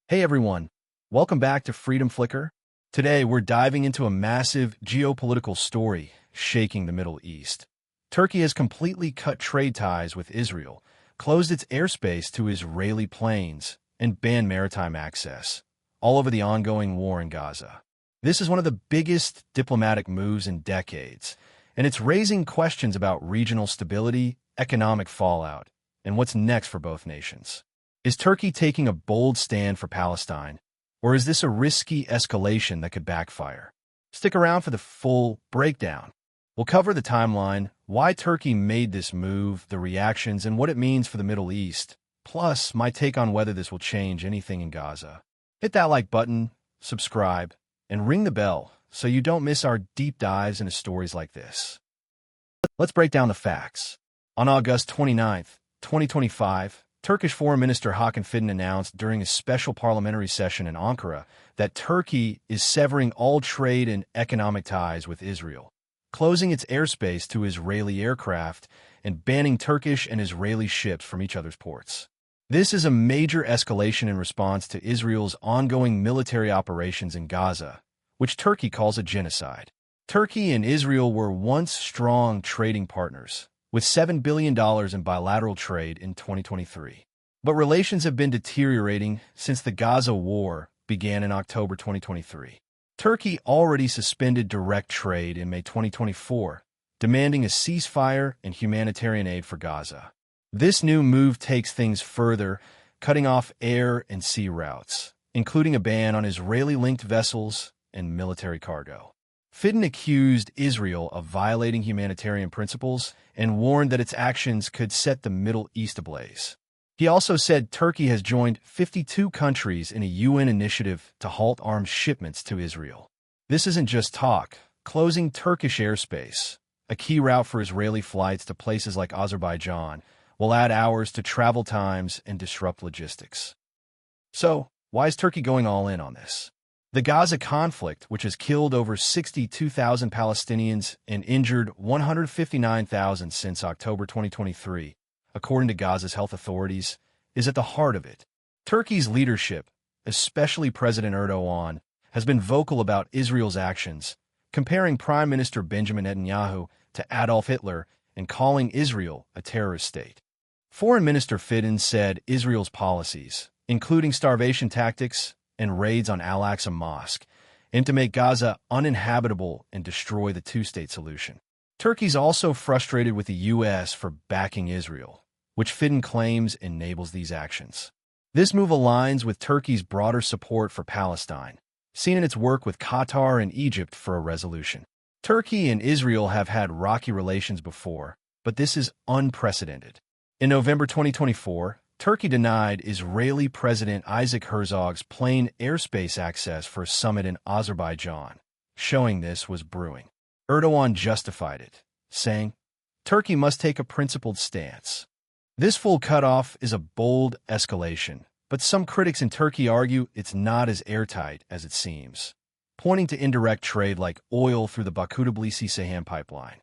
Hey everyone, welcome back to Freedom Flicker. Today we're diving into a massive geopolitical story shaking the Middle East. Turkey has completely cut trade ties with Israel, closed its airspace to Israeli planes, and banned maritime access, all over the ongoing war in Gaza. This is one of the biggest diplomatic moves in decades, and it's raising questions about regional stability, economic fallout, and what's next for both nations. Is Turkey taking a bold stand for Palestine, or is this a risky escalation that could backfire? Stick around for the full breakdown. We'll cover the timeline, why Turkey made this move, the reactions, and what it means for the Middle East, plus my take on whether this will change anything in Gaza. Hit that like button, subscribe, and ring the bell so you don't miss our deep dives into stories like this. Let's break down the facts. On August 29th, 2025, Turkish Foreign Minister Hakan Fidan announced during a special parliamentary session in Ankara that Turkey is severing all trade and economic ties with Israel, closing its airspace to Israeli aircraft and banning Turkish and Israeli ships from each other's ports. This is a major escalation in response to Israel's ongoing military operations in Gaza, which Turkey calls a genocide. Turkey and Israel were once strong trading partners, with $7 billion in bilateral trade in 2023. But relations have been deteriorating since the Gaza war began in October 2023. Turkey already suspended direct trade in May 2024, demanding a ceasefire and humanitarian aid for Gaza. This new move takes things further, cutting off air and sea routes, including a ban on Israeli-linked vessels and military cargo. Fidan accused Israel of violating humanitarian principles and warned that its actions could set the Middle East ablaze. He also said Turkey has joined 52 countries in a UN initiative to halt arms shipments to Israel. This isn't just talk. Closing Turkish airspace, a key route for Israeli flights to places like Azerbaijan, will add hours to travel times and disrupt logistics. So, why is Turkey going all in on this? The Gaza conflict, which has killed over 62,000 Palestinians and injured 159,000 since October 2023, according to Gaza's health authorities, is at the heart of it. Turkey's leadership, especially President Erdogan, has been vocal about Israel's actions, comparing Prime Minister Benjamin Netanyahu to Adolf Hitler and calling Israel a terrorist state. Foreign Minister Fidan said Israel's policies, including starvation tactics and raids on Al-Aqsa Mosque, aim to make Gaza uninhabitable and destroy the two-state solution. Turkey's also frustrated with the U.S. for backing Israel, which Fidan claims enables these actions. This move aligns with Turkey's broader support for Palestine, seen in its work with Qatar and Egypt for a resolution. Turkey and Israel have had rocky relations before, but this is unprecedented. In November 2024, Turkey denied Israeli President Isaac Herzog's plane airspace access for a summit in Azerbaijan, showing this was brewing. Erdogan justified it, saying, Turkey must take a principled stance. This full cutoff is a bold escalation, but some critics in Turkey argue it's not as airtight as it seems, pointing to indirect trade like oil through the Baku-Tbilisi-Ceyhan pipeline.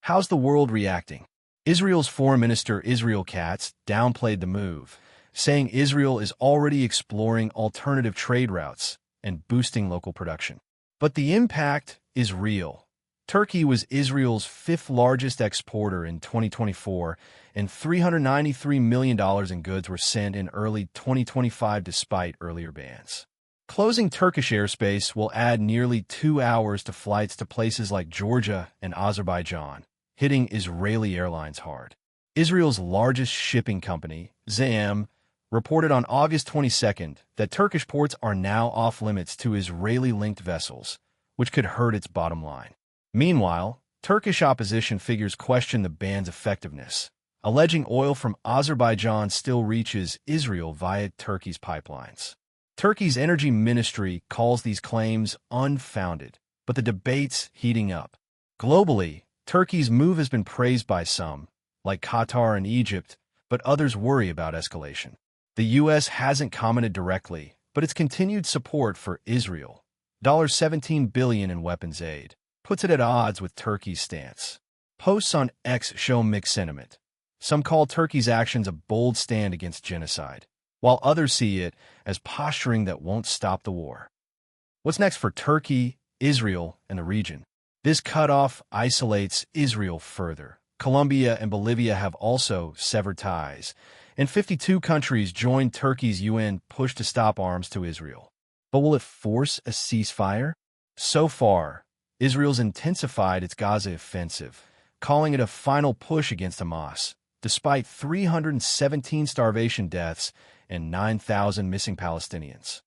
How's the world reacting? Israel's Foreign Minister Israel Katz downplayed the move, saying Israel is already exploring alternative trade routes and boosting local production. But the impact is real. Turkey was Israel's fifth largest exporter in 2024, and $393 million in goods were sent in early 2025 despite earlier bans. Closing Turkish airspace will add nearly 2 hours to flights to places like Georgia and Azerbaijan, hitting Israeli airlines hard. Israel's largest shipping company, ZM, reported on August 22nd that Turkish ports are now off-limits to Israeli-linked vessels, which could hurt its bottom line. Meanwhile, Turkish opposition figures question the ban's effectiveness, alleging oil from Azerbaijan still reaches Israel via Turkey's pipelines. Turkey's energy ministry calls these claims unfounded, but the debate's heating up. Globally, Turkey's move has been praised by some, like Qatar and Egypt, but others worry about escalation. The U.S. hasn't commented directly, but its continued support for Israel, $17 billion in weapons aid, puts it at odds with Turkey's stance. Posts on X show mixed sentiment. Some call Turkey's actions a bold stand against genocide, while others see it as posturing that won't stop the war. What's next for Turkey, Israel, and the region? This cutoff isolates Israel further. Colombia and Bolivia have also severed ties, and 52 countries joined Turkey's UN push to stop arms to Israel. But will it force a ceasefire? So far, Israel's intensified its Gaza offensive, calling it a final push against Hamas, despite 317 starvation deaths and 9,000 missing Palestinians.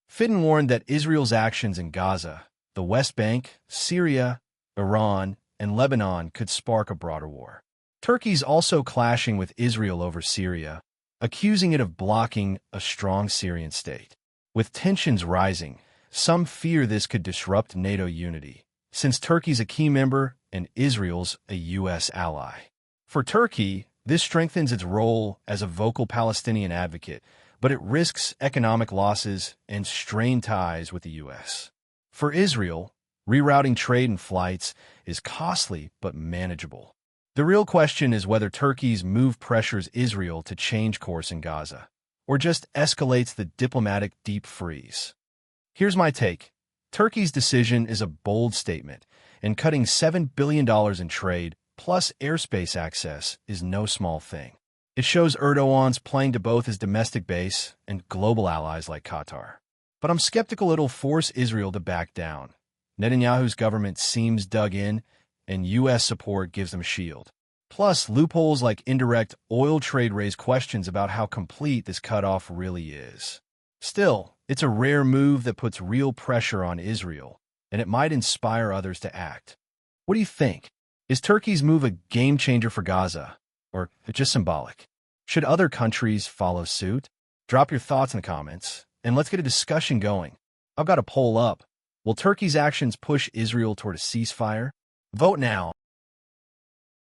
Fitton warned that Israel's actions in Gaza, the West Bank, Syria, Iran, and Lebanon could spark a broader war. Turkey's also clashing with Israel over Syria, accusing it of blocking a strong Syrian state. With tensions rising, some fear this could disrupt NATO unity, since Turkey's a key member and Israel's a U.S. ally. For Turkey, this strengthens its role as a vocal Palestinian advocate, but it risks economic losses and strained ties with the U.S. For Israel, rerouting trade and flights is costly but manageable. The real question is whether Turkey's move pressures Israel to change course in Gaza, or just escalates the diplomatic deep freeze. Here's my take. Turkey's decision is a bold statement, and cutting $7 billion in trade plus airspace access is no small thing. It shows Erdogan's playing to both his domestic base and global allies like Qatar. But I'm skeptical it'll force Israel to back down. Netanyahu's government seems dug in, and U.S. support gives them a shield. Plus, loopholes like indirect oil trade raise questions about how complete this cutoff really is. Still, it's a rare move that puts real pressure on Israel, and it might inspire others to act. What do you think? Is Turkey's move a game-changer for Gaza, or just symbolic? Should other countries follow suit? Drop your thoughts in the comments, and let's get a discussion going. I've got a poll up. Will Turkey's actions push Israel toward a ceasefire? Vote now.